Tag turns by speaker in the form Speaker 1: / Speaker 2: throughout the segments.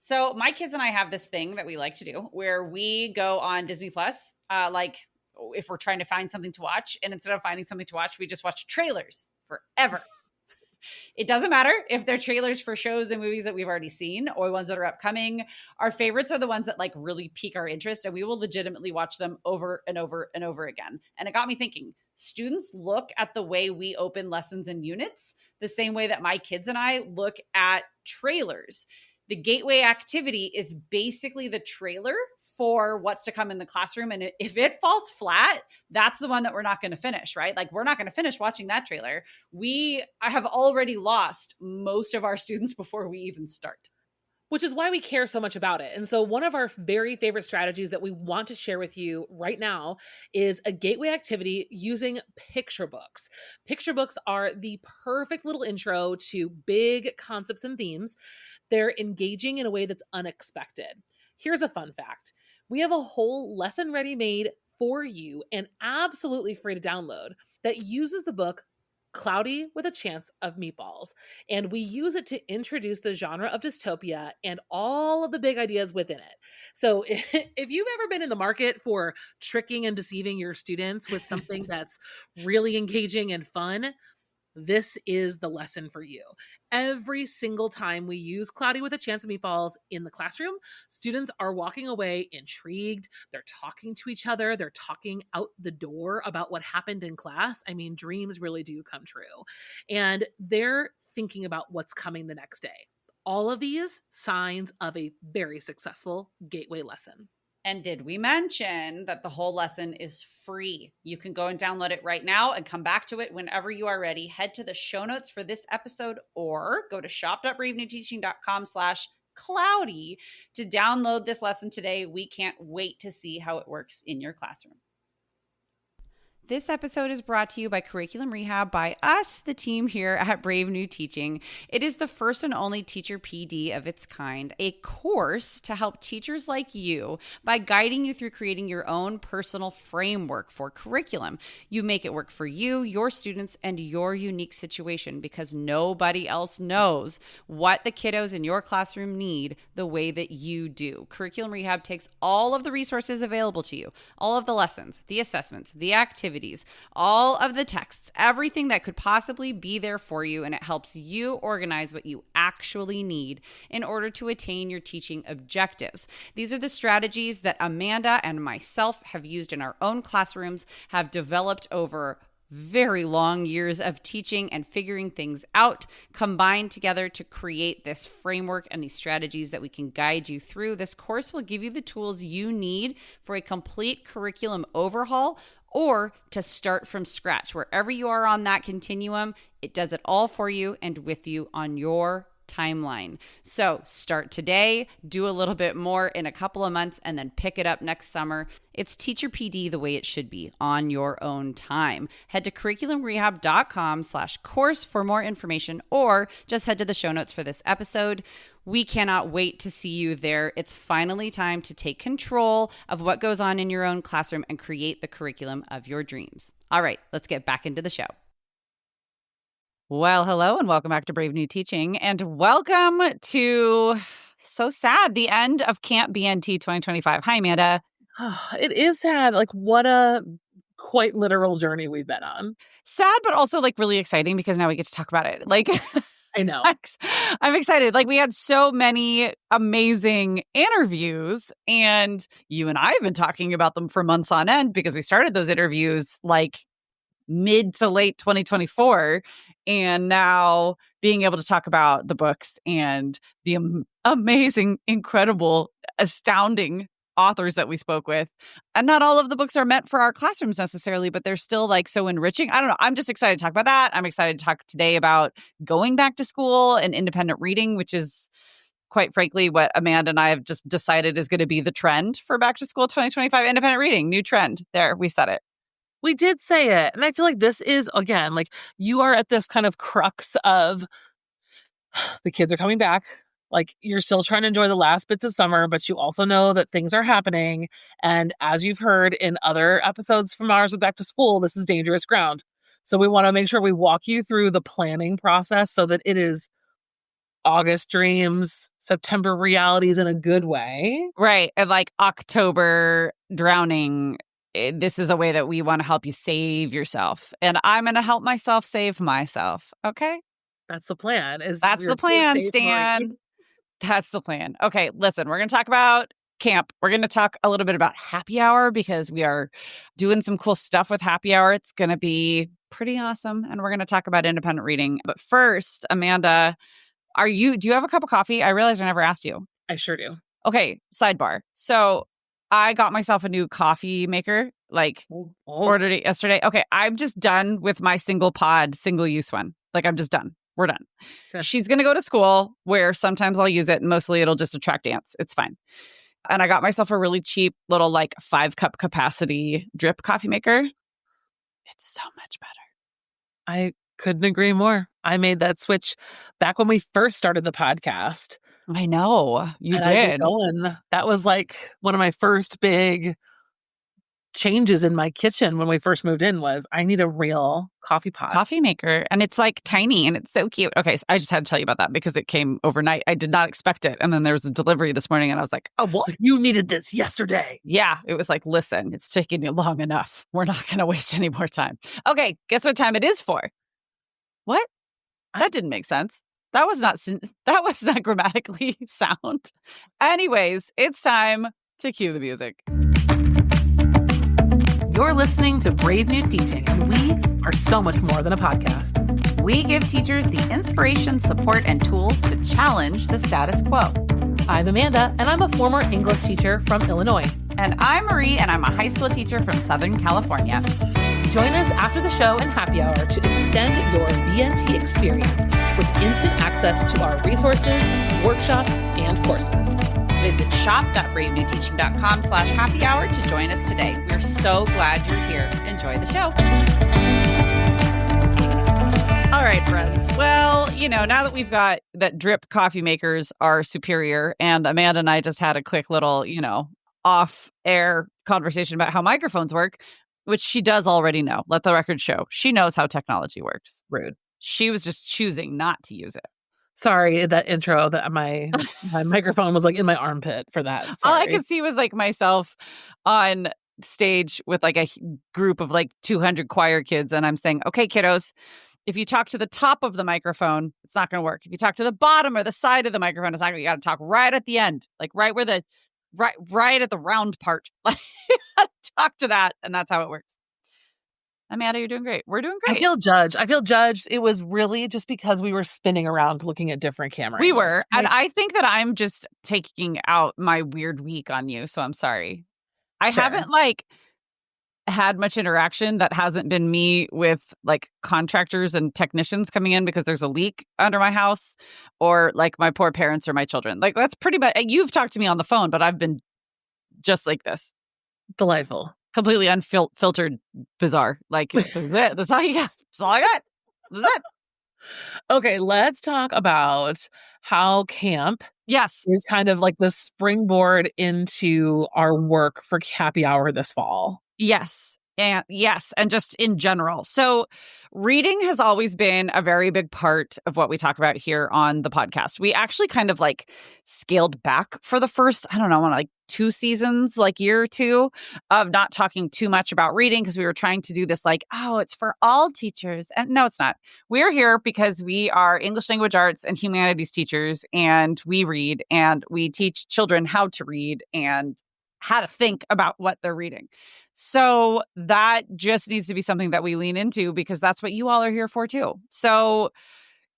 Speaker 1: So my kids and I have this thing that we like to do where we go on Disney Plus, like if we're trying to find something to watch, and instead of finding something to watch, we just watch trailers forever. It doesn't matter if they're trailers for shows and movies that we've already seen or ones that are upcoming. Our favorites are the ones that like really pique our interest, and we will legitimately watch them over and over and over again. And it got me thinking, students look at the way we open lessons and units the same way that my kids and I look at trailers. The gateway activity is basically the trailer for what's to come in the classroom. And if it falls flat, that's the one that we're not going to finish, right? Like we're not going to finish watching that trailer. I have already lost most of our students before we even start.
Speaker 2: Which is why we care so much about it. And so one of our very favorite strategies that we want to share with you right now is a gateway activity using picture books. Picture books are the perfect little intro to big concepts and themes. They're engaging in a way that's unexpected. Here's a fun fact. We have a whole lesson ready made for you and absolutely free to download that uses the book Cloudy with a Chance of Meatballs. And we use it to introduce the genre of dystopia and all of the big ideas within it. So if you've ever been in the market for tricking and deceiving your students with something that's really engaging and fun, this is the lesson for you. Every single time we use Cloudy with a Chance of Meatballs in the classroom, students are walking away intrigued. They're talking to each other. They're talking out the door about what happened in class. I mean, dreams really do come true. And they're thinking about what's coming the next day. All of these signs of a very successful gateway lesson.
Speaker 1: And did we mention that the whole lesson is free? You can go and download it right now and come back to it whenever you are ready. Head to the show notes for this episode or go to shop.bravenewteaching.com/cloudy to download this lesson today. We can't wait to see how it works in your classroom. This episode is brought to you by Curriculum Rehab by us, the team here at Brave New Teaching. It is the first and only teacher PD of its kind, a course to help teachers like you by guiding you through creating your own personal framework for curriculum. You make it work for you, your students, and your unique situation because nobody else knows what the kiddos in your classroom need the way that you do. Curriculum Rehab takes all of the resources available to you, all of the lessons, the assessments, the activities, all of the texts, everything that could possibly be there for you, and it helps you organize what you actually need in order to attain your teaching objectives. These are the strategies that Amanda and myself have used in our own classrooms, have developed over very long years of teaching and figuring things out, combined together to create this framework and these strategies that we can guide you through. This course will give you the tools you need for a complete curriculum overhaul or to start from scratch. Wherever you are on that continuum, it does it all for you and with you on your timeline. So start today, do a little bit more in a couple of months, and then pick it up next summer. It's Teacher PD the way it should be on your own time. Head to curriculumrehab.com/course for more information, or just head to the show notes for this episode. We cannot wait to see you there. It's finally time to take control of what goes on in your own classroom and create the curriculum of your dreams. All right, let's get back into the show. Well, hello and welcome back to Brave New Teaching, and welcome to, so sad, the end of Camp BNT 2025. Hi, Amanda.
Speaker 2: Oh, it is sad. Like, what a quite literal journey we've been on.
Speaker 1: Sad, but also like really exciting because now we get to talk about it. Like,
Speaker 2: I know.
Speaker 1: I'm excited. Like, we had so many amazing interviews, and you and I have been talking about them for months on end because we started those interviews like mid to late 2024. And now being able to talk about the books and the amazing, incredible, astounding authors that we spoke with. And not all of the books are meant for our classrooms necessarily, but they're still like so enriching. I don't know. I'm just excited to talk about that. I'm excited to talk today about going back to school and independent reading, which is quite frankly what Amanda and I have just decided is going to be the trend for back to school 2025 independent reading. New trend. There, we said it.
Speaker 2: We did say it. And I feel like this is, again, like you are at this kind of crux of the kids are coming back. Like you're still trying to enjoy the last bits of summer, but you also know that things are happening. And as you've heard in other episodes from ours with Back to School, this is dangerous ground. So we want to make sure we walk you through the planning process so that it is August dreams, September realities in a good way.
Speaker 1: Right. And like October drowning, this is a way that we want to help you save yourself. And I'm going to help myself save myself. Okay.
Speaker 2: That's the plan.
Speaker 1: That's the plan, Stan. That's the plan. Okay. Listen, we're going to talk about camp. We're going to talk a little bit about happy hour because we are doing some cool stuff with happy hour. It's going to be pretty awesome. And we're going to talk about independent reading. But first, Amanda, do you have a cup of coffee? I realized I never asked you.
Speaker 2: I sure do.
Speaker 1: Okay, sidebar. So I got myself a new coffee maker, ordered it yesterday. Okay, I'm just done with my single pod, single use one. Like I'm just done. We're done.
Speaker 2: Okay.
Speaker 1: She's going to go to school where sometimes I'll use it and mostly it'll just attract ants. It's fine. And I got myself a really cheap little 5-cup capacity drip coffee maker. It's so much better.
Speaker 2: I couldn't agree more. I made that switch back when we first started the podcast.
Speaker 1: I know. You
Speaker 2: and
Speaker 1: did.
Speaker 2: I've been going. That was like one of my first big changes in my kitchen when we first moved in was I need a real coffee pot.
Speaker 1: Coffee maker. And it's tiny and it's so cute. Okay, so I just had to tell you about that because it came overnight. I did not expect it. And then there was a delivery this morning and I was like, oh, well,
Speaker 2: you needed this yesterday.
Speaker 1: Yeah. It was like, listen, it's taking you long enough. We're not going to waste any more time. Okay, guess what time it is for? What? That didn't make sense. That was not grammatically sound. Anyways, it's time to cue the music.
Speaker 2: You're listening to Brave New Teaching, and we are so much more than a podcast.
Speaker 1: We give teachers the inspiration, support, and tools to challenge the status quo.
Speaker 2: I'm Amanda, and I'm a former English teacher from Illinois.
Speaker 1: And I'm Marie, and I'm a high school teacher from Southern California.
Speaker 2: Join us after the show and happy hour to extend your BNT experience with instant access to our resources, workshops, and courses.
Speaker 1: Visit shop.bravenewteaching.com/happy hour to join us today. We're so glad you're here. Enjoy the show. All right, friends. Well, now that we've got that drip coffee makers are superior, and Amanda and I just had a quick little, off-air conversation about how microphones work, which she does already know. Let the record show. She knows how technology works.
Speaker 2: Rude.
Speaker 1: She was just choosing not to use it.
Speaker 2: Sorry, that intro, that my microphone was in my armpit for that. Sorry.
Speaker 1: All I could see was myself on stage with a group of 200 choir kids. And I'm saying, okay, kiddos, if you talk to the top of the microphone, it's not going to work. If you talk to the bottom or the side of the microphone, it's not going to, you got to talk right at the end, right where right at the round part. Talk to that. And that's how it works. Amanda, you're doing great. We're doing great.
Speaker 2: I feel judged. It was really just because we were spinning around looking at different cameras.
Speaker 1: We were. And I think that I'm just taking out my weird week on you. So I'm sorry. I haven't had much interaction that hasn't been me with contractors and technicians coming in because there's a leak under my house or my poor parents or my children. That's pretty much, you've talked to me on the phone, but I've been just like this.
Speaker 2: Delightful.
Speaker 1: Completely unfiltered, bizarre. That's all you got. That's all I got. That's it.
Speaker 2: Okay, let's talk about how camp is kind of the springboard into our work for happy hour this fall.
Speaker 1: Yes. And just in general. So reading has always been a very big part of what we talk about here on the podcast. We actually kind of scaled back for the first, 2 seasons, year or two of not talking too much about reading because we were trying to do this it's for all teachers. And no, it's not. We're here because we are English language arts and humanities teachers and we read and we teach children how to read and how to think about what they're reading. So that just needs to be something that we lean into because that's what you all are here for too. So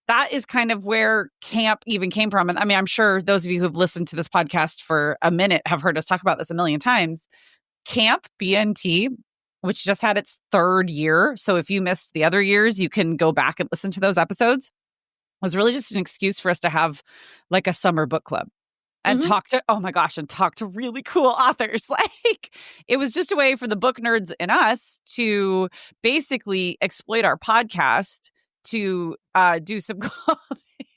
Speaker 1: that is kind of where camp even came from. And I'm sure those of you who've listened to this podcast for a minute have heard us talk about this a million times. Camp BNT, which just had its 3rd year. So if you missed the other years, you can go back and listen to those episodes, was really just an excuse for us to have a summer book club. And talk to really cool authors. It was just a way for the book nerds in us to basically exploit our podcast to do some cool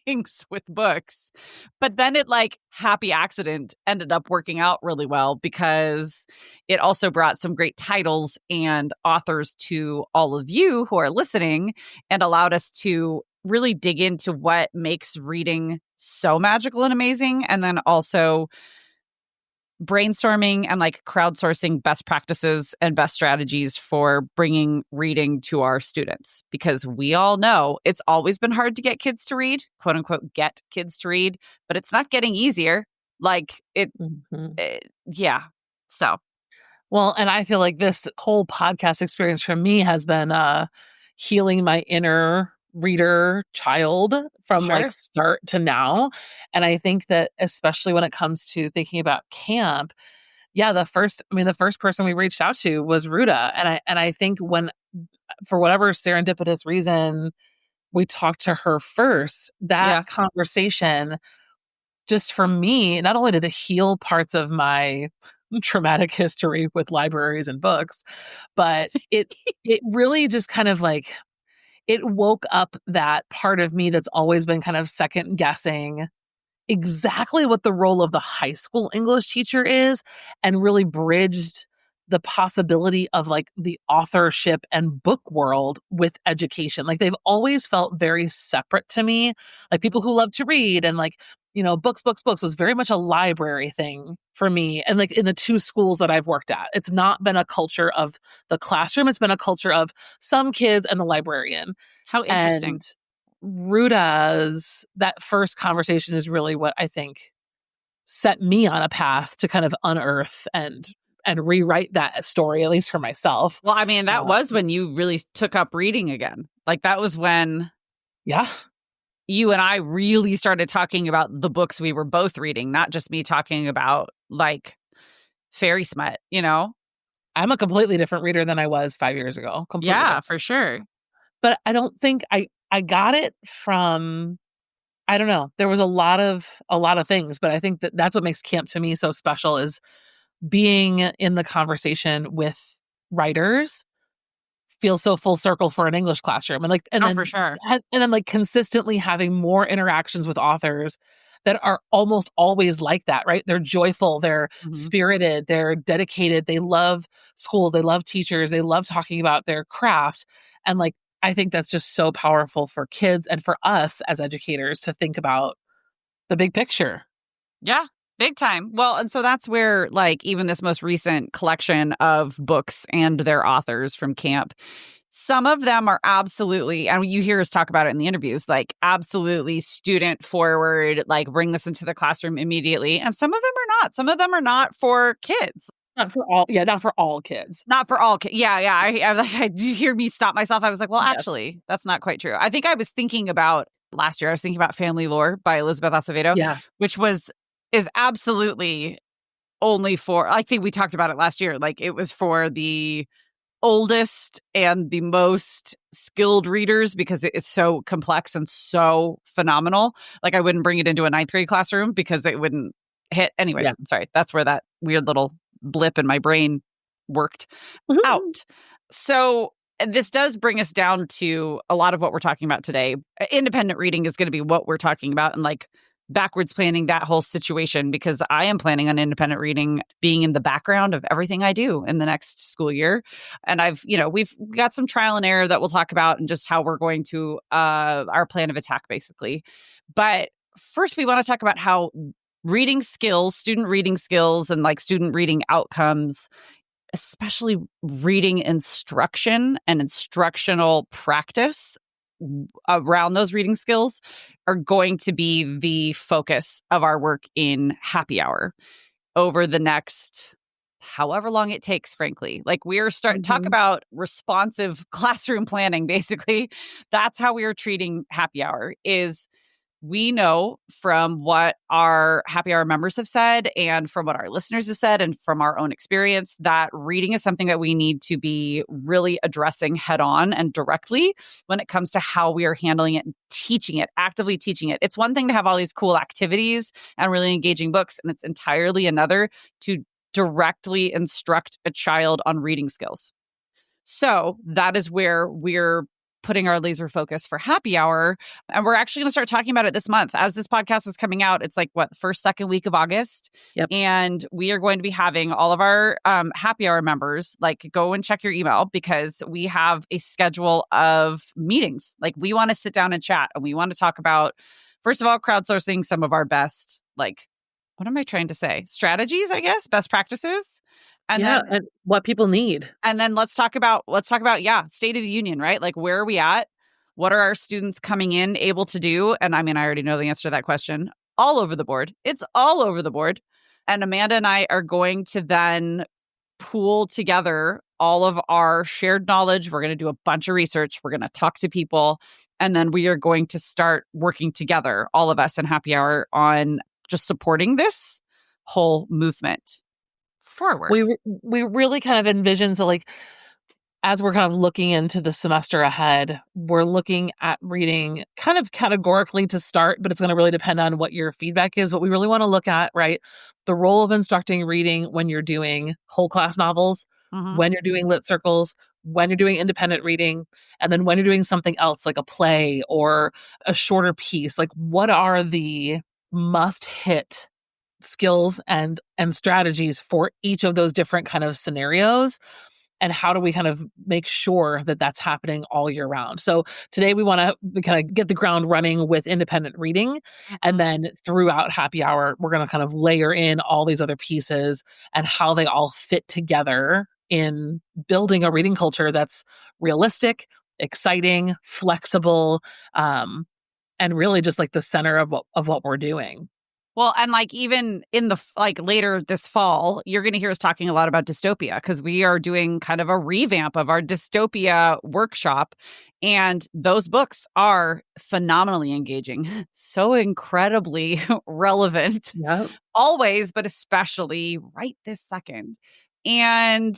Speaker 1: things with books. But then it happy accident ended up working out really well because it also brought some great titles and authors to all of you who are listening and allowed us to really dig into what makes reading so magical and amazing, and then also brainstorming and like crowdsourcing best practices and best strategies for bringing reading to our students, because we all know it's always been hard to get kids to read, quote unquote, get kids to read, but it's not getting easier. Like
Speaker 2: Mhm.
Speaker 1: yeah. So,
Speaker 2: Well, and I feel like this whole podcast experience for me has been healing my inner reader child from like
Speaker 1: sure.
Speaker 2: start to now. And I think that especially when it comes to thinking about camp, yeah, the first person we reached out to was Ruta. And I think when for whatever serendipitous reason we talked to her first, that
Speaker 1: Yeah.
Speaker 2: conversation just for me, not only did it heal parts of my traumatic history with libraries and books, but it really just kind of like it woke up that part of me that's always been kind of second guessing exactly what the role of the high school English teacher is, and really bridged the possibility of like the authorship and book world with education. Like they've always felt very separate to me. Like people who love to read and like, books was very much a library thing for me. And like in the two schools that I've worked at, it's not been a culture of the classroom, it's been a culture of some kids and the librarian.
Speaker 1: How interesting.
Speaker 2: And Ruta's that first conversation is really what I think set me on a path to kind of unearth and rewrite that story, at least for myself.
Speaker 1: Well, I mean, that
Speaker 2: Uh,
Speaker 1: was when you really took up reading again. Like that was when
Speaker 2: yeah,
Speaker 1: you and I really started talking about the books we were both reading, not just me talking about like fairy smut, you know?
Speaker 2: I'm a completely different reader than I was 5 years ago, completely
Speaker 1: Yeah,
Speaker 2: different.
Speaker 1: for sure.
Speaker 2: But I don't think I got it from I don't know. There was a lot of things, but I think that that's what makes camp to me so special is being in the conversation with writers feels so full circle for an English classroom. And like
Speaker 1: Oh, for sure.
Speaker 2: and then like consistently having more interactions with authors that are almost always like that, right? They're joyful, they're
Speaker 1: Mhm.
Speaker 2: spirited, they're dedicated, they love schools, they love teachers, they love talking about their craft. And like I think that's just so powerful for kids and for us as educators to think about the big picture.
Speaker 1: Yeah, big time. Well, and so that's where, like, even this most recent collection of books and their authors from camp, some of them are absolutely, and you hear us talk about it in the interviews, like, absolutely student forward, like, bring this into the classroom immediately. And some of them are not. Some of them are not for kids.
Speaker 2: Not for all kids.
Speaker 1: Not for all kids. Yeah, yeah. I like. I do hear me stop myself. I was like, well,
Speaker 2: Yes.
Speaker 1: actually, that's not quite true. I think I was thinking about last year. I was thinking about Family Lore by Elizabeth Acevedo,
Speaker 2: Yeah.
Speaker 1: which is absolutely only for. I think we talked about it last year. Like it was for the oldest and the most skilled readers because it is so complex and so phenomenal. Like I wouldn't bring it into a ninth grade classroom because it wouldn't hit.
Speaker 2: Yeah.
Speaker 1: Anyways, I'm sorry. That's where that weird little blip in my brain worked out. So this does bring us down to a lot of what we're talking about today. Independent reading is going to be what we're talking about, and like backwards planning that whole situation, because I am planning on independent reading being in the background of everything I do in the next school year. And we've got some trial and error that we'll talk about and just how we're going to our plan of attack basically. But first we want to talk about how reading skills, student reading skills, and like student reading outcomes, especially reading instruction and instructional practice around those reading skills, are going to be the focus of our work in Happy Hour over the next however long it takes, frankly. Like we are starting to talk
Speaker 2: Mhm.
Speaker 1: about responsive classroom planning, basically. That's how we are treating Happy Hour. Is we know from what our Happy Hour members have said and from what our listeners have said and from our own experience that reading is something that we need to be really addressing head on and directly when it comes to how we are handling it and teaching it, actively teaching it. It's one thing to have all these cool activities and really engaging books, and it's entirely another to directly instruct a child on reading skills. So that is where we're putting our laser focus for happy hour. And we're actually going to start talking about it this month. As this podcast is coming out, it's like first, second week of August.
Speaker 2: Yep.
Speaker 1: And we are going to be having all of our happy hour members, like, go and check your email, because we have a schedule of meetings. Like, we want to sit down and chat, and we want to talk about, first of all, crowdsourcing some of our best, like, what am I trying to say? Strategies, I guess, best practices. And then
Speaker 2: and what people need.
Speaker 1: And then let's talk about, state of the union, right? Like, where are we at? What are our students coming in able to do? And I mean, I already know the answer to that question. All over the board. It's all over the board. And Amanda and I are going to then pool together all of our shared knowledge. We're going to do a bunch of research. We're going to talk to people. And then we are going to start working together, all of us in Happy Hour, on just supporting this whole movement forward.
Speaker 2: We really kind of envision, so like, as we're kind of looking into the semester ahead, we're looking at reading kind of categorically to start, but it's going to really depend on what your feedback is. What we really want to look at, right? The role of instructing reading when you're doing whole class novels, when you're doing lit circles, when you're doing independent reading, and then when you're doing something else like a play or a shorter piece. Like, what are the must hit skills and strategies for each of those different kind of scenarios? And how do we kind of make sure that that's happening all year round? So today we want to kind of get the ground running with independent reading. And then throughout Happy Hour, we're going to kind of layer in all these other pieces and how they all fit together in building a reading culture that's realistic, exciting, flexible, and really just like the center of what we're doing.
Speaker 1: Well, and like, even in the later this fall, you're going to hear us talking a lot about dystopia, because we are doing kind of a revamp of our dystopia workshop. And those books are phenomenally engaging, so incredibly relevant, always, but especially right this second. And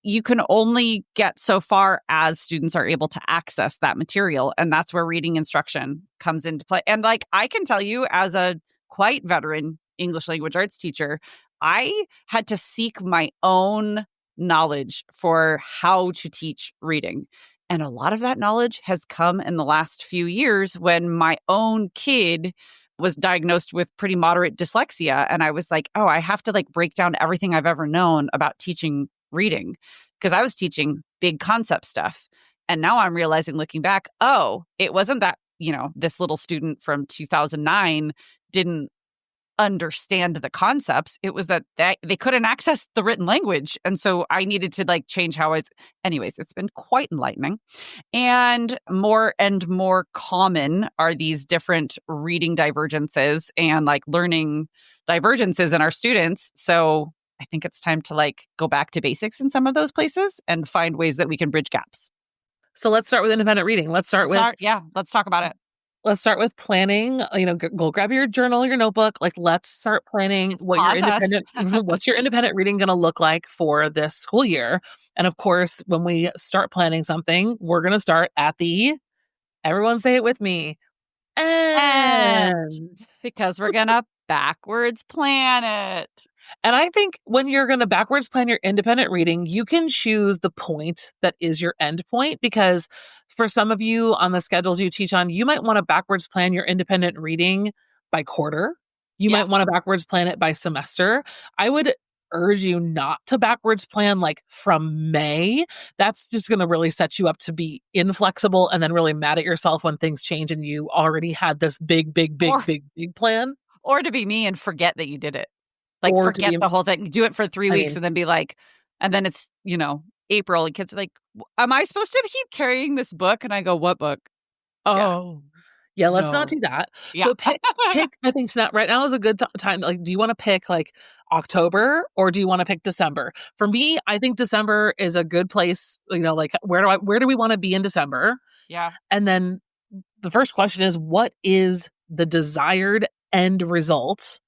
Speaker 1: you can only get so far as students are able to access that material. And that's where reading instruction comes into play. And like, I can tell you, as a quite veteran English language arts teacher, I had to seek my own knowledge for how to teach reading. And a lot of that knowledge has come in the last few years, when my own kid was diagnosed with pretty moderate dyslexia. And I was like, oh, I have to like break down everything I've ever known about teaching reading, because I was teaching big concept stuff. And now I'm realizing, looking back, oh, it wasn't that, this little student from 2009 didn't understand the concepts. It was that they couldn't access the written language. And so I needed to like change anyways, it's been quite enlightening. And more common are these different reading divergences and like learning divergences in our students. So I think it's time to like go back to basics in some of those places and find ways that we can bridge gaps.
Speaker 2: So let's start with independent reading. Let's talk about it. Let's start with planning. Go grab your journal, your notebook. Like, let's start planning what's your independent reading going to look like for this school year. And of course, when we start planning something, we're going to start at everyone say it with me. And
Speaker 1: because we're going to backwards plan it.
Speaker 2: And I think when you're going to backwards plan your independent reading, you can choose the point that is your end point, because for some of you on the schedules you teach on, you might want to backwards plan your independent reading by quarter. You might want to backwards plan it by semester. I would urge you not to backwards plan like from May. That's just going to really set you up to be inflexible and then really mad at yourself when things change and you already had this big plan.
Speaker 1: Or to be me and forget that you did it. Like, forget the whole thing. Do it for 3 weeks and then be like, and then it's, April, and kids are like, am I supposed to keep carrying this book? And I go, what book? Oh,
Speaker 2: yeah. Let's not do that.
Speaker 1: Yeah.
Speaker 2: So pick, I think right now is a good time. Like, do you want to pick like October or do you want to pick December? For me, I think December is a good place. Like, where do we want to be in December?
Speaker 1: Yeah.
Speaker 2: And then the first question is, what is the desired end result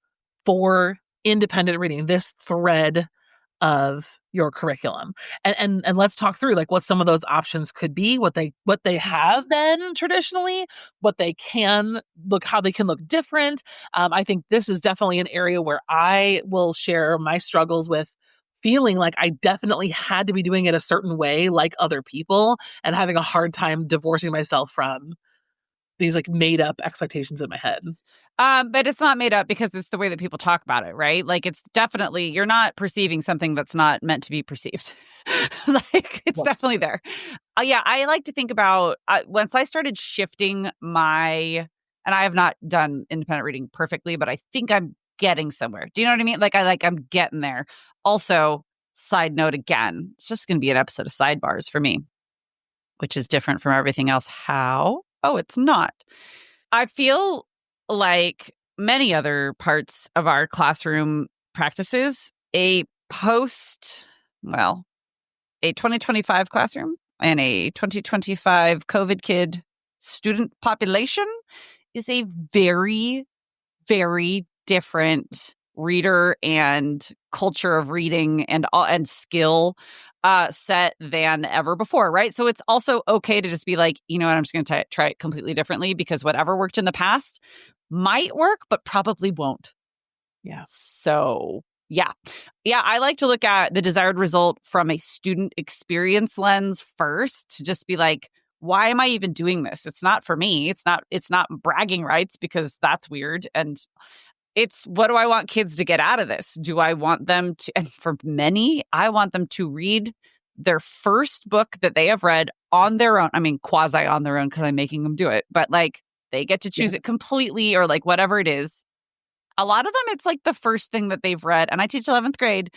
Speaker 2: for independent reading, this thread of your curriculum? And let's talk through like what some of those options could be, what they have been traditionally, how they can look different. I think this is definitely an area where I will share my struggles with feeling like I definitely had to be doing it a certain way, like other people, and having a hard time divorcing myself from these like made up expectations in my head.
Speaker 1: But it's not made up because it's the way that people talk about it, right? Like it's definitely, you're not perceiving something that's not meant to be perceived. Like it's
Speaker 2: Yes.
Speaker 1: definitely there. Yeah, I like to think about once I started shifting and I have not done independent reading perfectly, but I think I'm getting somewhere. Do you know what I mean? I'm getting there. Also, side note again, it's just going to be an episode of Sidebars for me, which is different from everything else. How? Oh, it's not. I feel like many other parts of our classroom practices, well, a 2025 classroom and a 2025 COVID kid student population is a very, very different reader and culture of reading and skill set than ever before, right? So it's also okay to just be like, you know what, I'm just going to try it completely differently because whatever worked in the past might work, but probably won't.
Speaker 2: Yeah.
Speaker 1: So yeah. I like to look at the desired result from a student experience lens first to just be like, why am I even doing this? It's not for me. It's not bragging rights because that's weird. And it's what do I want kids to get out of this? Do I want them to, and for many, I want them to read their first book that they have read on their own. I mean, quasi on their own because I'm making them do it, but like they get to choose it completely or like whatever it is. A lot of them, it's like the first thing that they've read. And I teach 11th grade.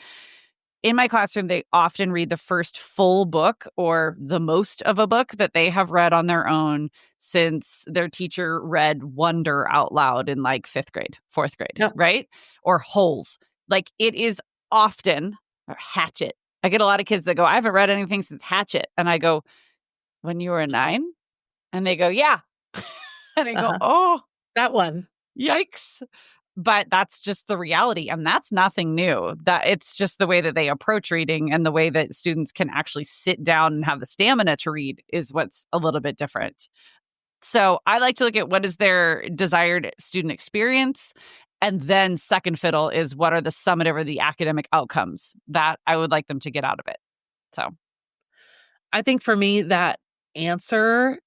Speaker 1: In my classroom, they often read the first full book or the most of a book that they have read on their own since their teacher read Wonder out loud in like 5th grade, 4th grade, right? Or Holes. Like it is often, or Hatchet. I get a lot of kids that go, I haven't read anything since Hatchet. And I go, when you were 9? And they go, yeah. And I go, oh,
Speaker 2: that one.
Speaker 1: Yikes. But that's just the reality. And that's nothing new. That it's just the way that they approach reading and the way that students can actually sit down and have the stamina to read is what's a little bit different. So I like to look at what is their desired student experience. And then second fiddle is what are the summative or the academic outcomes that I would like them to get out of it. So
Speaker 2: I think for me, that answer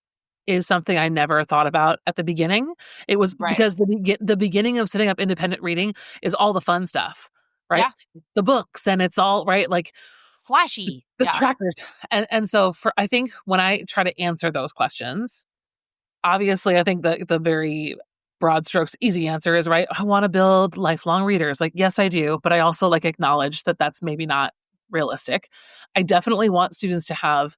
Speaker 2: is something I never thought about at the beginning. It was because the beginning of setting up independent reading is all the fun stuff, right?
Speaker 1: Yeah.
Speaker 2: The books and it's all right, like
Speaker 1: flashy,
Speaker 2: the trackers. And so I think when I try to answer those questions, obviously I think the very broad strokes, easy answer is right. I want to build lifelong readers. Like, yes, I do. But I also like acknowledge that that's maybe not realistic. I definitely want students to have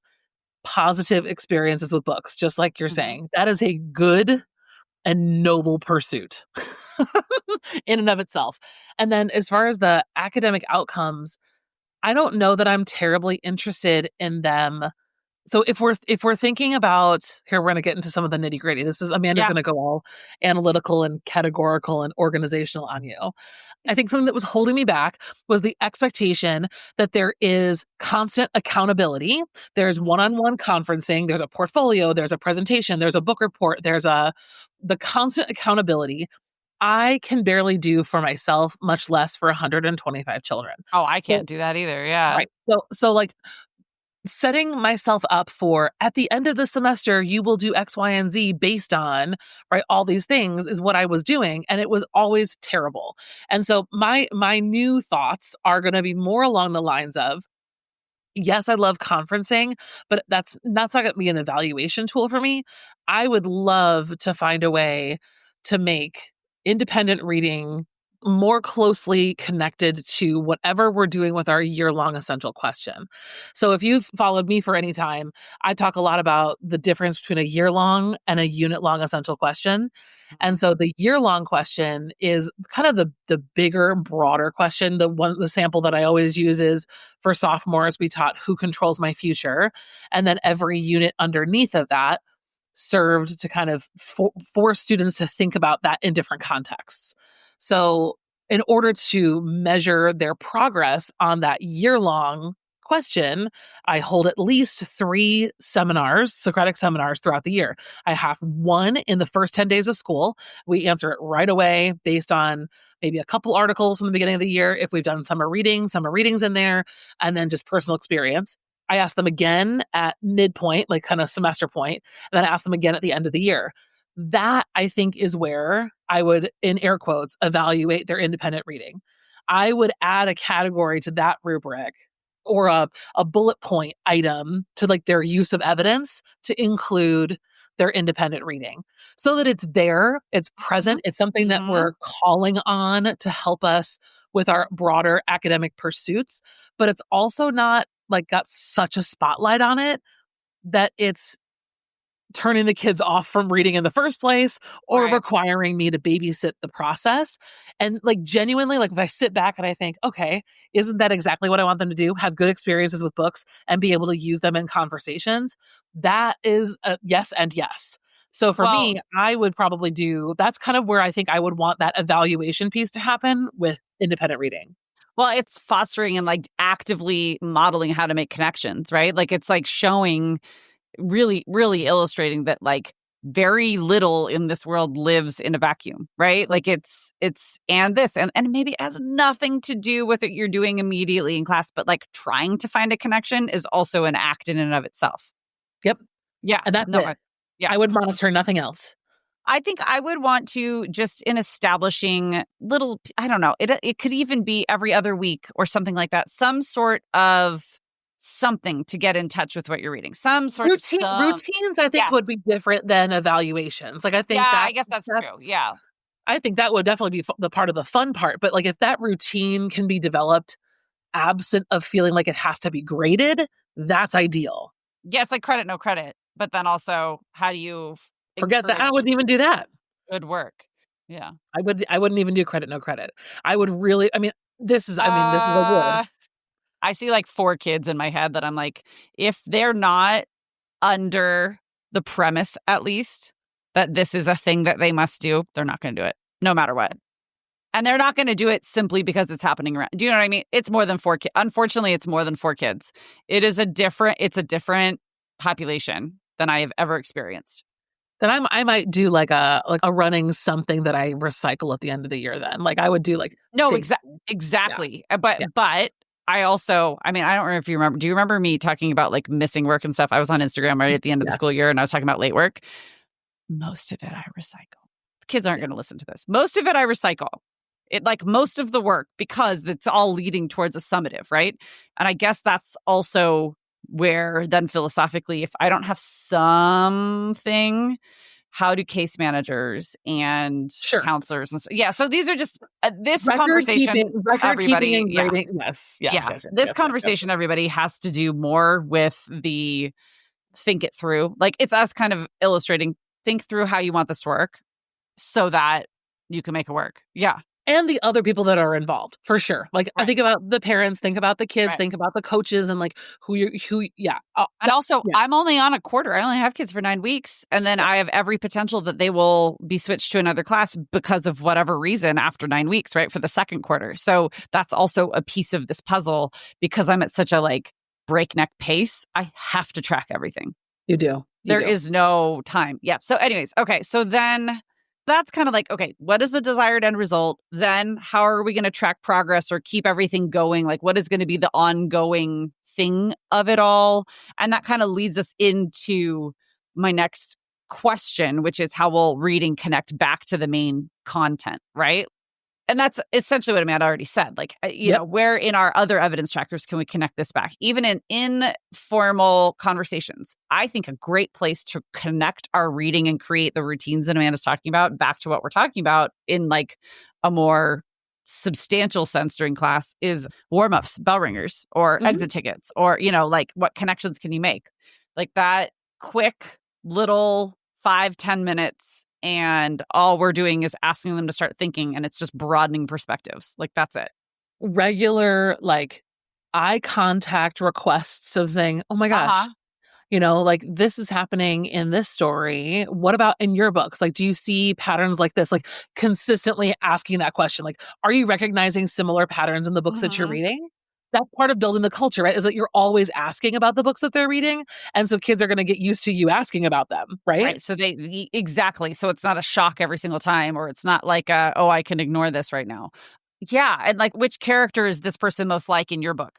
Speaker 2: positive experiences with books, just like you're saying. That is a good and noble pursuit in and of itself. And then as far as the academic outcomes, I don't know that I'm terribly interested in them. So if we're thinking about here, we're going to get into some of the nitty gritty. This is Amanda's going to go all analytical and categorical and organizational on you. I think something that was holding me back was the expectation that there is constant accountability. There's one-on-one conferencing. There's a portfolio. There's a presentation. There's a book report. The constant accountability I can barely do for myself, much less for 125 children.
Speaker 1: Oh, I can't do that either. Yeah.
Speaker 2: Right. So like setting myself up for at the end of the semester, you will do X, Y, and Z based on all these things is what I was doing. And it was always terrible. And so my new thoughts are going to be more along the lines of, yes, I love conferencing, but that's not going to be an evaluation tool for me. I would love to find a way to make independent reading more closely connected to whatever we're doing with our year-long essential question. So if you've followed me for any time, I talk a lot about the difference between a year-long and a unit-long essential question. And so the year-long question is kind of the bigger, broader question. The sample that I always use is for sophomores, we taught Who Controls My Future? And then every unit underneath of that served to kind of force students to think about that in different contexts. So in order to measure their progress on that year-long question, I hold at least 3 seminars, Socratic seminars throughout the year. I have one in the first 10 days of school. We answer it right away based on maybe a couple articles from the beginning of the year. If we've done summer readings in there, and then just personal experience. I ask them again at midpoint, like kind of semester point, and then I ask them again at the end of the year. That I think is where I would, in air quotes, evaluate their independent reading. I would add a category to that rubric or a bullet point item to like their use of evidence to include their independent reading so that it's there, it's present, it's something that we're calling on to help us with our broader academic pursuits, but it's also not like got such a spotlight on it that it's turning the kids off from reading in the first place or requiring me to babysit the process. And like genuinely, like if I sit back and I think, okay, isn't that exactly what I want them to do? Have good experiences with books and be able to use them in conversations. That is a yes and yes. So for me, I would probably that's kind of where I think I would want that evaluation piece to happen with independent reading.
Speaker 1: Well, it's fostering and like actively modeling how to make connections, right? Like it's like showing really, really illustrating that like very little in this world lives in a vacuum, right? Like it's and this and maybe it has nothing to do with what you're doing immediately in class, but like trying to find a connection is also an act in and of itself.
Speaker 2: Yep.
Speaker 1: Yeah.
Speaker 2: And that's it.
Speaker 1: Yeah.
Speaker 2: I would monitor nothing else.
Speaker 1: I think I would want to just in establishing little, I don't know, it could even be every other week or something like that. Some sort of something to get in touch with what you're reading. Some sort of
Speaker 2: routines, I think, would be different than evaluations. Like I think
Speaker 1: I guess that's true. Yeah.
Speaker 2: I think that would definitely be the part of the fun part. But like if that routine can be developed absent of feeling like it has to be graded, that's ideal.
Speaker 1: Yes, like credit, no credit. But then also, how do you
Speaker 2: forget that? I wouldn't even do that.
Speaker 1: Good work. Yeah.
Speaker 2: I wouldn't even do credit, no credit. I would really, this is a good.
Speaker 1: I see like 4 kids in my head that I'm like, if they're not under the premise, at least, that this is a thing that they must do, they're not going to do it, no matter what. And they're not going to do it simply because it's happening around. Do you know what I mean? It's more than 4 kids. Unfortunately, it's more than 4 kids. It's a different population than I have ever experienced.
Speaker 2: Then I might do like a running something that I recycle at the end of the year. Then like I would do like
Speaker 1: exactly. Yeah. But I also, I don't know if you remember. Do you remember me talking about like missing work and stuff? I was on Instagram right at the end of the school year, and I was talking about late work. Most of it I recycle. Kids aren't going to listen to this. Most of it I recycle. It like most of the work because it's all leading towards a summative, right? And I guess that's also where then philosophically, if I don't have something, how do case managers and counselors and so these are just this conversation everybody this conversation everybody has to do more with the think it through. Like it's us kind of illustrating, think through how you want this to work so that you can make it work. Yeah.
Speaker 2: And the other people that are involved, for sure. Like I think about the parents, think about the kids, think about the coaches, and like
Speaker 1: and also, I'm only on a quarter. I only have kids for 9 weeks, and then I have every potential that they will be switched to another class because of whatever reason after 9 weeks, right, for the second quarter. So that's also a piece of this puzzle because I'm at such a like breakneck pace. I have to track everything.
Speaker 2: You do.
Speaker 1: There is no time. Yeah. So anyways, okay. So then that's kind of like, okay, what is the desired end result? Then how are we going to track progress or keep everything going? Like what is going to be the ongoing thing of it all? And that kind of leads us into my next question, which is how will reading connect back to the main content, right? And that's essentially what Amanda already said. Like, you know, where in our other evidence trackers can we connect this back? Even in informal conversations, I think a great place to connect our reading and create the routines that Amanda's talking about back to what we're talking about in like a more substantial sense during class is warm-ups, bell ringers, or exit tickets, or, you know, like what connections can you make? Like that quick little 5-10 minutes. And all we're doing is asking them to start thinking, and it's just broadening perspectives. Like, that's it.
Speaker 2: Regular, like, eye contact requests of saying, oh my gosh, you know, like, this is happening in this story. What about in your books? Like, do you see patterns like this? Like, consistently asking that question. Like, are you recognizing similar patterns in the books that you're reading? that's part of building the culture, right? Is that you're always asking about the books that they're reading. And so kids are going to get used to you asking about them, right?
Speaker 1: Right. So exactly. So it's not a shock every single time, or it's not like, oh, I can ignore this right now. Yeah. And like, which character is this person most like in your book?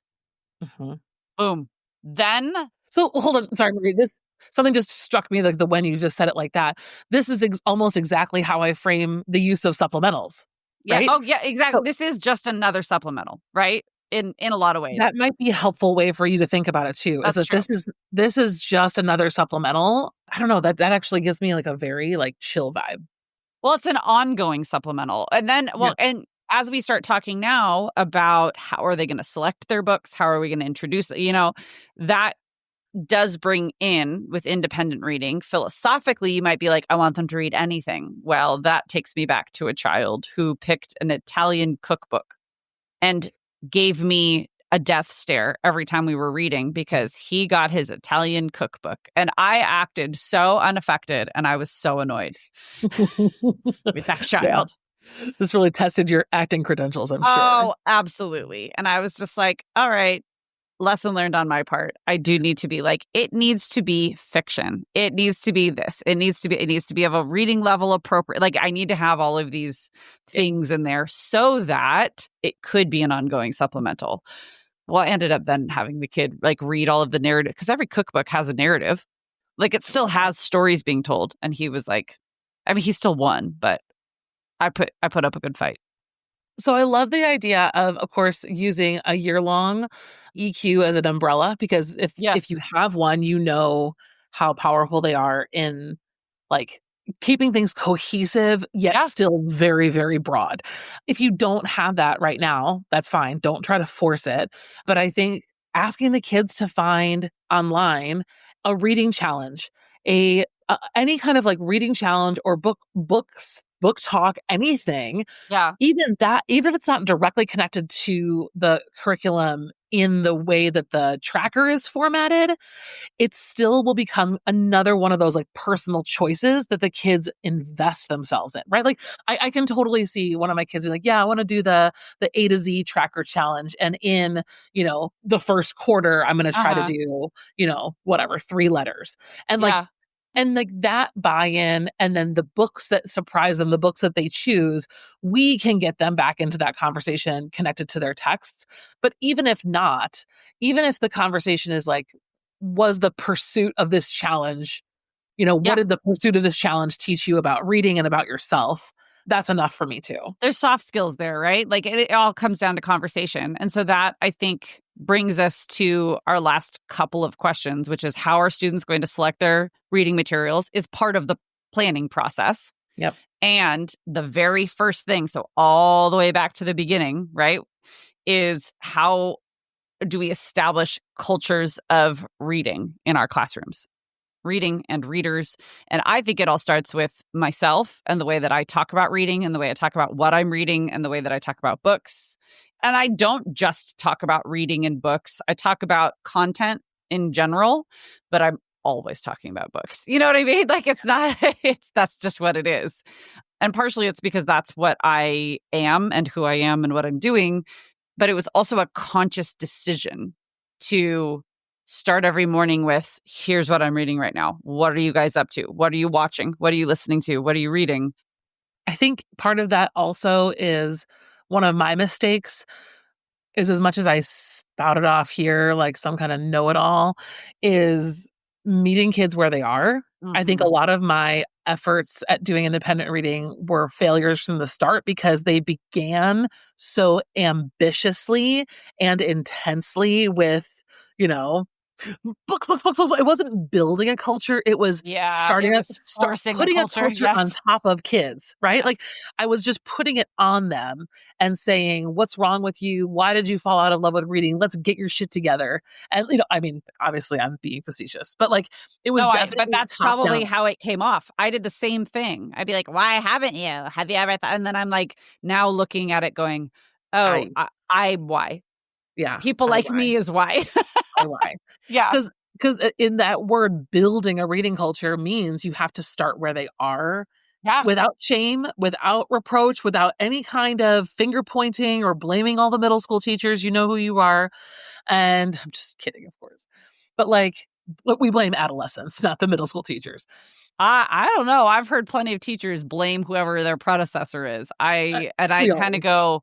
Speaker 2: Mhm.
Speaker 1: Boom. Then,
Speaker 2: So hold on, sorry, Marie. This something just struck me like the when you just said it like that. This is almost exactly how I frame the use of supplementals,
Speaker 1: yeah.
Speaker 2: right?
Speaker 1: Oh, yeah, exactly.
Speaker 2: So
Speaker 1: This is just another supplemental, right? In a lot of ways.
Speaker 2: that might be a helpful way for you to think about it too. Is
Speaker 1: That's
Speaker 2: that
Speaker 1: true.
Speaker 2: this is just another supplemental. I don't know, that actually gives me like a very like chill vibe.
Speaker 1: Well, it's an ongoing supplemental. And then,
Speaker 2: Yeah.
Speaker 1: well, and as we start talking now about how are they going to select their books, how are we going to introduce, that does bring in with independent reading. Philosophically, you might be like, I want them to read anything. Well, that takes me back to a child who picked an Italian cookbook and gave me a death stare every time we were reading because he got his Italian cookbook and I acted so unaffected and I was so annoyed with that
Speaker 2: Yeah.
Speaker 1: child.
Speaker 2: This really tested your acting credentials, I'm sure.
Speaker 1: Oh, absolutely. And I was just like, all right, lesson learned on my part. I do need to be like, it needs to be fiction. It needs to be this. It needs to be of a reading level appropriate. Like I need to have all of these things in there so that it could be an ongoing supplemental. Well, I ended up then having the kid like read all of the narrative because every cookbook has a narrative. Like it still has stories being told. And he was like, I mean, he still won, but I put up a good fight.
Speaker 2: So I love the idea of course, using a year-long EQ as an umbrella because if
Speaker 1: Yes.
Speaker 2: you have one, you know how powerful they are in like keeping things cohesive yet
Speaker 1: Yeah.
Speaker 2: still very, very broad. If you don't have that right now, that's fine. Don't try to force it. But I think asking the kids to find online a reading challenge, any kind of like reading challenge or book talk, anything,
Speaker 1: Yeah.
Speaker 2: even if it's not directly connected to the curriculum in the way that the tracker is formatted, it still will become another one of those like personal choices that the kids invest themselves in, right? Like I can totally see one of my kids be like, yeah, I want to do the A to Z tracker challenge. And in, the first quarter, I'm going to try to
Speaker 1: Uh-huh.
Speaker 2: do, whatever, 3 letters. And like
Speaker 1: Yeah.
Speaker 2: that buy-in and then the books that surprise them, the books that they choose, we can get them back into that conversation connected to their texts. But even if not, even if the conversation is like, was the pursuit of this challenge, what
Speaker 1: Yeah.
Speaker 2: did the pursuit of this challenge teach you about reading and about yourself? That's enough for me too.
Speaker 1: There's soft skills there, right? Like it all comes down to conversation. And so that I think brings us to our last couple of questions, which is how are students going to select their reading materials is part of the planning process.
Speaker 2: Yep.
Speaker 1: And the very first thing, so all the way back to the beginning, right, is how do we establish cultures of reading in our classrooms? Reading and readers. And I think it all starts with myself and the way that I talk about reading and the way I talk about what I'm reading and the way that I talk about books. And I don't just talk about reading and books. I talk about content in general, but I'm always talking about books. You know what I mean? Like it's not, that's just what it is. And partially it's because that's what I am and who I am and what I'm doing. But it was also a conscious decision to start every morning with, here's what I'm reading right now. What are you guys up to? What are you watching? What are you listening to? What are you reading?
Speaker 2: I think part of that also is one of my mistakes is as much as I spouted off here like some kind of know-it-all, is meeting kids where they are. I think a
Speaker 1: Mm-hmm.
Speaker 2: lot of my efforts at doing independent reading were failures from the start because they began so ambitiously and intensely with, you know, books, books, books, books. It wasn't building a culture. It was
Speaker 1: Yeah, it was forcing a
Speaker 2: putting a
Speaker 1: culture.
Speaker 2: culture on
Speaker 1: Yes.
Speaker 2: top of kids, right?
Speaker 1: Yes.
Speaker 2: Like I was just putting it on them and saying, what's wrong with you? Why did you fall out of love with reading? Let's get your shit together. And, I mean, obviously I'm being facetious, but like it was
Speaker 1: No, but
Speaker 2: definitely
Speaker 1: that's
Speaker 2: top
Speaker 1: probably
Speaker 2: down.
Speaker 1: how it came off. I did the same thing. I'd be like, why haven't you? Have you ever thought? And then I'm like, now looking at it going, oh,
Speaker 2: I,
Speaker 1: I why?
Speaker 2: yeah,
Speaker 1: People
Speaker 2: I
Speaker 1: like
Speaker 2: lie.
Speaker 1: me is why.
Speaker 2: I lie.
Speaker 1: Yeah.
Speaker 2: Because in that word, building a reading culture means you have to start where they are
Speaker 1: Yeah.
Speaker 2: without shame, without reproach, without any kind of finger pointing or blaming all the middle school teachers. You know who you are. And I'm just kidding, of course. But like, we blame adolescents, not the middle school teachers.
Speaker 1: I don't know. I've heard plenty of teachers blame whoever their predecessor is. I
Speaker 2: We
Speaker 1: kind of
Speaker 2: always,
Speaker 1: go,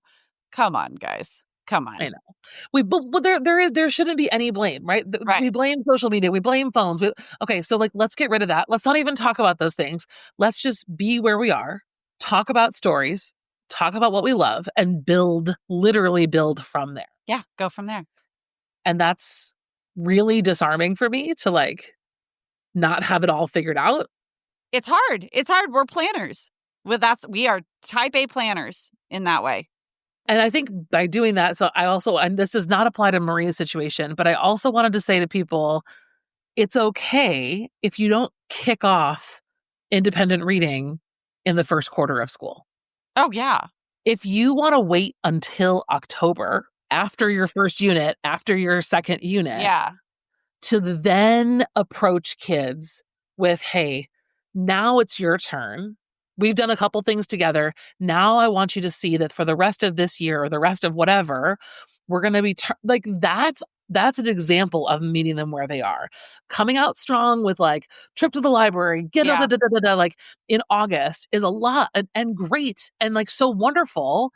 Speaker 1: come on, guys. Come on.
Speaker 2: I know. But there shouldn't be any blame, right?
Speaker 1: Right.
Speaker 2: We blame social media, we blame phones. Okay, so like, let's get rid of that. Let's not even talk about those things. Let's just be where we are, talk about stories, talk about what we love, and literally build from there.
Speaker 1: Yeah. Go from there.
Speaker 2: And that's really disarming for me to like not have it all figured out.
Speaker 1: It's hard. It's hard. We're planners. We are type A planners in that way.
Speaker 2: And I think by doing that, so I also, and this does not apply to Maria's situation, but I also wanted to say to people, it's okay if you don't kick off independent reading in the first quarter of school.
Speaker 1: Oh, yeah.
Speaker 2: If you want to wait until October, after your first unit, after your second unit,
Speaker 1: Yeah.
Speaker 2: to then approach kids with, hey, now it's your turn. We've done a couple things together. Now I want you to see that for the rest of this year or the rest of whatever, we're going to be like, that's an example of meeting them where they are. Coming out strong with like trip to the library, like in August is a lot and great and like so wonderful.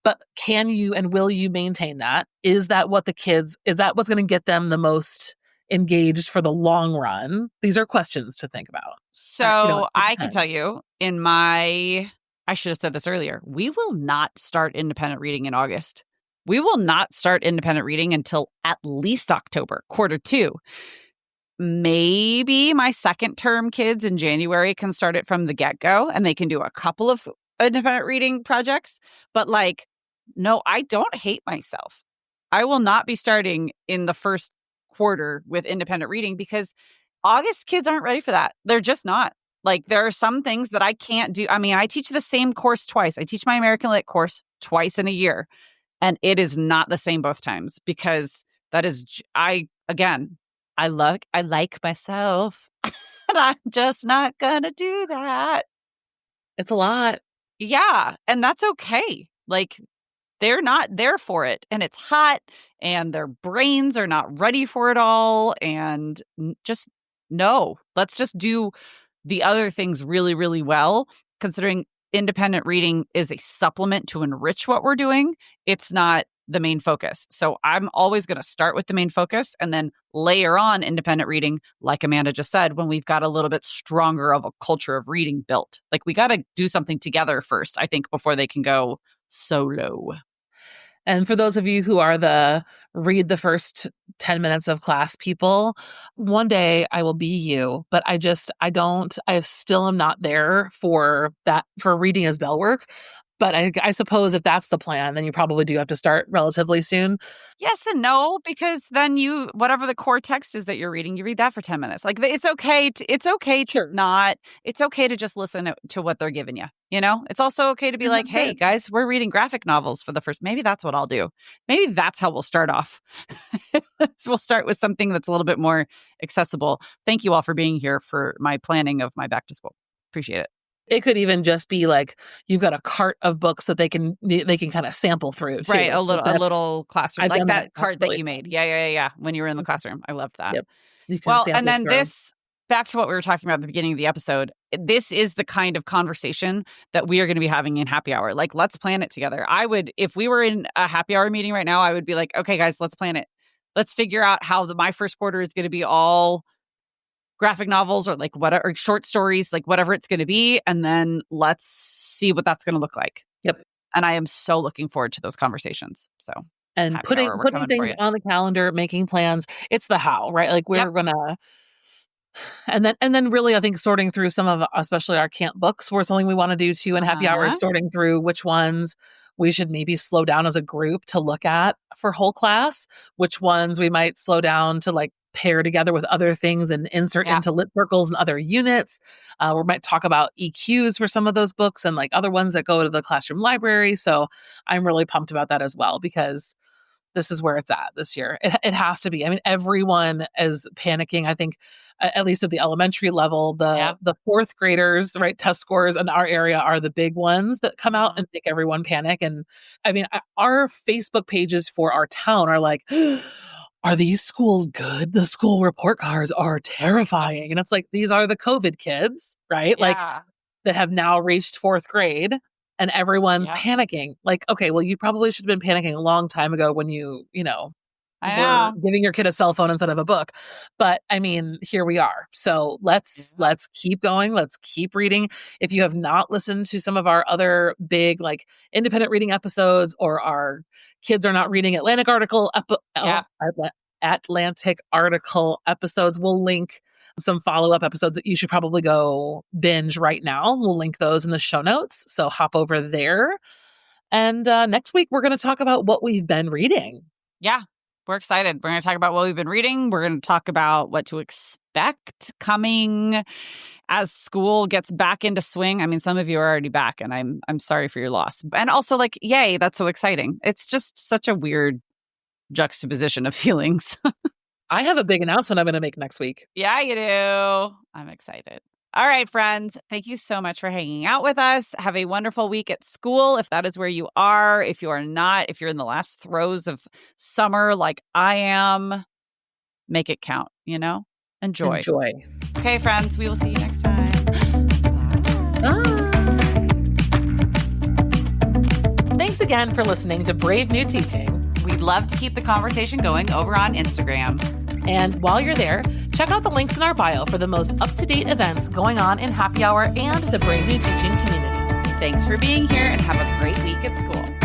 Speaker 2: But can you and will you maintain that? Is that what's going to get them the most engaged for the long run? These are questions to think about.
Speaker 1: So I can tell you I should have said this earlier. We will not start independent reading in August. We will not start independent reading until at least October, quarter 2. Maybe my second term kids in January can start it from the get-go and they can do a couple of independent reading projects. But like, no, I don't hate myself. I will not be starting in the first quarter with independent reading because August kids aren't ready for that. They're just not. Like, there are some things that I can't do. I mean, I teach the same course twice. I teach my American Lit course twice in a year. And it is not the same both times because that is, I like myself and I'm just not going to do that.
Speaker 2: It's a lot.
Speaker 1: Yeah. And that's okay. Like, they're not there for it and it's hot and their brains are not ready for it all. And just no, let's just do the other things really, really well, considering independent reading is a supplement to enrich what we're doing. It's not the main focus. So I'm always going to start with the main focus and then layer on independent reading, like Amanda just said, when we've got a little bit stronger of a culture of reading built. Like, we got to do something together first, I think, before they can go solo.
Speaker 2: And for those of you who are the read the first 10 minutes of class people, one day I will be you, but I still am not there for that, for reading as bell work. But I suppose if that's the plan, then you probably do have to start relatively soon.
Speaker 1: Yes and no, because then whatever the core text is that you're reading, you read that for 10 minutes. Like, it's okay to just listen to what they're giving you. You know, it's also okay to be like, hey guys, we're reading graphic novels for the first, maybe that's what I'll do. Maybe that's how we'll start off. So we'll start with something that's a little bit more accessible. Thank you all for being here for my planning of my back to school. Appreciate it.
Speaker 2: It could even just be like, you've got a cart of books that they can kind of sample through too.
Speaker 1: Right, a little classroom, like that cart that you made.
Speaker 2: Yeah.
Speaker 1: Yeah. When you were in the classroom, I loved that.
Speaker 2: Yep.
Speaker 1: Well, and then back to what we were talking about at the beginning of the episode. This is the kind of conversation that we are going to be having in happy hour. Like, let's plan it together. If we were in a happy hour meeting right now, I would be like, okay, guys, let's plan it. Let's figure out how my first quarter is going to be all graphic novels or like whatever, or short stories, like whatever it's going to be. And then let's see what that's going to look like.
Speaker 2: Yep.
Speaker 1: And I am so looking forward to those conversations. So,
Speaker 2: and putting things on the calendar, making plans, it's the how, right? Like, we're gonna, and then really, I think sorting through some of, especially our camp books, were something we want to do too in happy hour, sorting through which ones we should maybe slow down as a group to look at for whole class, which ones we might slow down to like pair together with other things and insert into lit circles and other units. We might talk about EQs for some of those books and like other ones that go to the classroom library. So I'm really pumped about that as well, because this is where it's at this year. It has to be. I mean, everyone is panicking. I think, at least at the elementary level, the fourth graders, right? Test scores in our area are the big ones that come out and make everyone panic. And I mean, our Facebook pages for our town are like, are these schools good? The school report cards are terrifying. And it's like, these are the COVID kids, right?
Speaker 1: Yeah.
Speaker 2: Like that have now reached fourth grade and everyone's panicking. Like, okay, well, you probably should have been panicking a long time ago when you were giving your kid a cell phone instead of a book. But I mean, here we are. So let's keep going. Let's keep reading. If you have not listened to some of our other big like independent reading episodes, or our Kids Are Not Reading Atlantic Atlantic article episodes, we'll link some follow-up episodes that you should probably go binge right now. We'll link those in the show notes. So hop over there. And next week, we're going to talk about what we've been reading.
Speaker 1: Yeah. We're excited. We're going to talk about what we've been reading. We're going to talk about what to expect coming as school gets back into swing. I mean, some of you are already back, and I'm sorry for your loss. And also, like, yay, that's so exciting. It's just such a weird juxtaposition of feelings.
Speaker 2: I have a big announcement I'm going to make next week.
Speaker 1: Yeah, you do. I'm excited. All right, friends. Thank you so much for hanging out with us. Have a wonderful week at school, if that is where you are. If you are not, if you're in the last throes of summer like I am, make it count, Enjoy. Okay, friends. We will see you next time.
Speaker 2: Bye. Thanks again for listening to Brave New Teaching.
Speaker 1: We'd love to keep the conversation going over on Instagram.
Speaker 2: And while you're there, check out the links in our bio for the most up-to-date events going on in Happy Hour and the Brave New Teaching community.
Speaker 1: Thanks for being here, and have a great week at school.